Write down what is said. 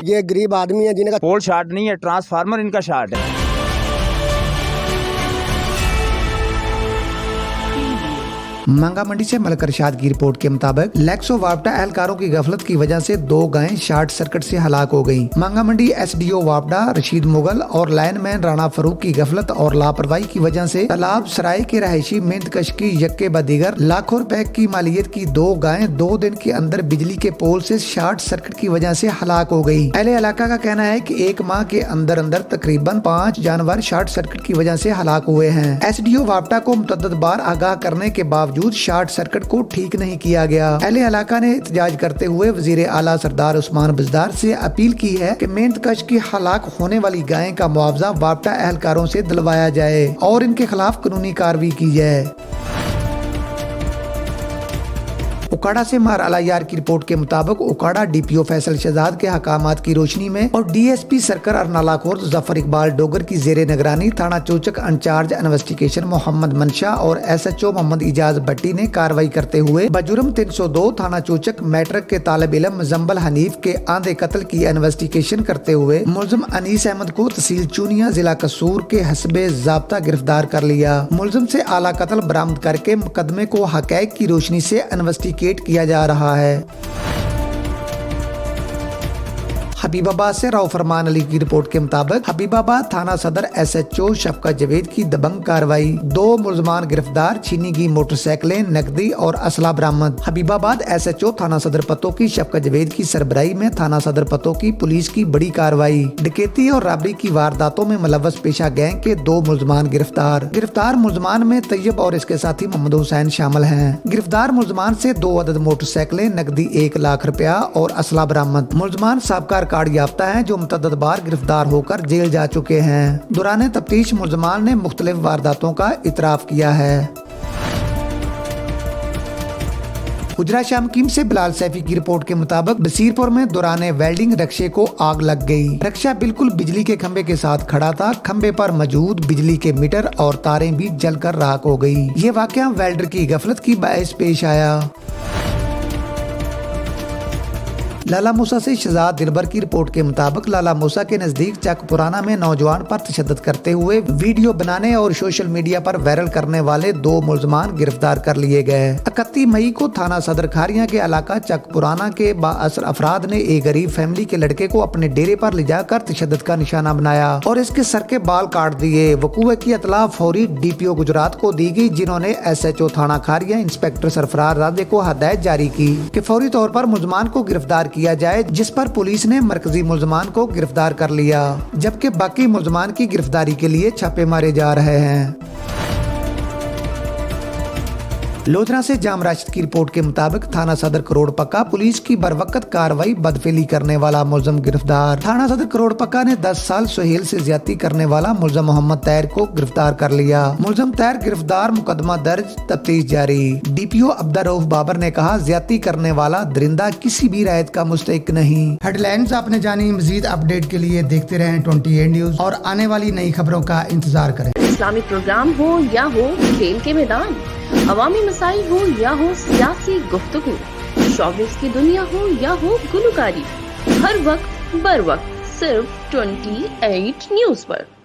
ये गरीब आदमी है जिनका पोल शार्ट नहीं है, ट्रांसफार्मर इनका शार्ट है। मंगा मंडी से मलक अरशाद की रिपोर्ट के मुताबिक लैक्सो वापडा एहलकारों की गफलत की वजह से 2 गायें शॉर्ट सर्किट से हलाक हो गयीं। मंगा मंडी एसडीओ वापडा रशीद मुगल और लाइनमैन राणा फरूक की गफलत और लापरवाही की वजह से तालाब सराय के रहायशी मेहनतकश की यक्के बदीगर लाखों रुपए की मालियत की 2 गायें 2 दिन के अंदर बिजली के पोल से शॉर्ट सर्किट की वजह से हलाक हो गयी। अहले इलाका का कहना है कि 1 माह के अंदर अंदर तकरीबन 5 जानवर शॉर्ट सर्किट की वजह से हलाक हुए हैं। एसडीओ वापडा को मुतअद्दिद बार आगाह करने के बावजूद शॉर्ट सर्किट को ठीक नहीं किया गया। अहले इलाका ने एहतजाज करते हुए वजीर आला सरदार उस्मान बिजदार से अपील की है कि मेहनतकश की हलाक होने वाली गायें का मुआवजा वापडा एहलकारों से दिलवाया जाए और इनके खिलाफ कानूनी कार्रवाई की जाए। उकाड़ा से मार अलायार की रिपोर्ट के मुताबिक उकाड़ा डीपीओ फैसल शहजाद के हकामात की रोशनी में और डीएसपी सरकर अरनालाखोर जफर इकबाल डोगर की जेरे निगरानी थाना चोचक इंचार्ज इन्वेस्टिगेशन मोहम्मद मनशा और एसएचओ मोहम्मद इजाज भट्टी ने कार्रवाई करते हुए बजुर्म 302 थाना चोचक मैट्रिक के तालिब इल्म मुजम्मल हनीफ के आंधे कत्ल की इन्वेस्टिगेशन करते हुए मुलजिम अनीस अहमद को तहसील चूनिया जिला कसूर के हस्बे ज़ाब्ता गिरफ्तार कर लिया। मुलजिम से आला कत्ल बरामद करके मुकदमे को हक़ाइक़ की रोशनी से इन्वेस्टिगेट किया जा रहा है। हबीबाबाद से राव फरमान अली की रिपोर्ट के मुताबिक हबीबाबाद थाना सदर एसएचओ शफकत जवेद की दबंग कार्रवाई, 2 मुलजमान गिरफ्तार, छीनी की मोटरसाइकिलें, नकदी और असला बरामद। हबीबाबाद एसएचओ थाना सदर पतो की शफकत जवेद की सरबराही में थाना सदर पतो की पुलिस की बड़ी कार्रवाई, डकैती और राबरी की वारदातों में मुलव्वस पेशा गैंग के 2 मुलजमान गिरफ्तार मुलजमान में तैयब और इसके साथी मोहम्मद हुसैन शामिल हैं। गिरफ्तार मुलजमान से 2 अदद मोटरसाइकिलें, नकदी 1 लाख रुपया और असला बरामद। मुलजमान साबका कार्ड याफ्ता हैं जो मुतअद्दिद बार गिरफ्तार होकर जेल जा चुके हैं। दौरान तफ्तीश मुलजमान ने मुख्तलिफ वारदातों का इतराफ किया है। गुजरा शामकीम से बिलाल सैफी की रिपोर्ट के मुताबिक बसीरपुर में दौरान वेल्डिंग रक्शे को आग लग गई। रक्षा बिल्कुल बिजली के खंबे के साथ खड़ा था। खंबे पर मौजूद बिजली के मीटर और तारें भी जलकर राख हो गई। ये वाकया वेल्डर की गफलत की बायस पेश आया। लाला मूसा से शहजाद दिलबर की रिपोर्ट के मुताबिक लाला मूसा के नजदीक चक पुराना में नौजवान पर तशद्दुद करते हुए वीडियो बनाने और सोशल मीडिया पर वायरल करने वाले 2 मुलजमान गिरफ्तार कर लिए गए। 31 मई को थाना सदर खारिया के इलाका चक पुराना के बाअसर अफराद ने एक गरीब फैमिली के लड़के को अपने डेरे पर ले जाकर तशद्दुद का निशाना बनाया और इसके सर के बाल काट दिए। वकूए की इतला फौरी डीपीओ गुजरात को दी गई, जिन्होंने एसएचओ थाना खारिया इंस्पेक्टर सरफराज राजे को हदायत जारी की कि फौरी तौर पर मुलजमान को गिरफ्तार किया जाए, जिस पर पुलिस ने मरकजी मुलजमान को गिरफ्तार कर लिया, जबकि बाकी मुलजमान की गिरफ्तारी के लिए छापे मारे जा रहे हैं। लोधरा से जाम राशिद की रिपोर्ट के मुताबिक थाना सदर करोड़ पक्का पुलिस की बरवकत कार्रवाई, बदफेली करने वाला मुलजम गिरफ्तार। थाना सदर करोड़ पक्का ने 10 साल सुहेल से ज्यादती करने वाला मुलजम मोहम्मद तैर को गिरफ्तार कर लिया। मुलजम तैर गिरफ्तार, मुकदमा दर्ज, तफ्तीश जारी। डीपीओ अब्दुर्रऊफ बाबर ने कहा, ज्यादती करने वाला दरिंदा किसी भी रायत का मुस्तहिक नहीं। हेडलाइंस आपने जानी। मजीद अपडेट के लिए देखते रहें 28 न्यूज और आने वाली नई खबरों का इंतजार करें। इस्लामी प्रोग्राम हो या हो खेल के मैदान, अवामी मसाइल हो या हो सियासी गुफ्तगू, शोबिज़ की दुनिया हो या हो गुलकारी, हर वक्त बर वक्त सिर्फ 28 न्यूज पर।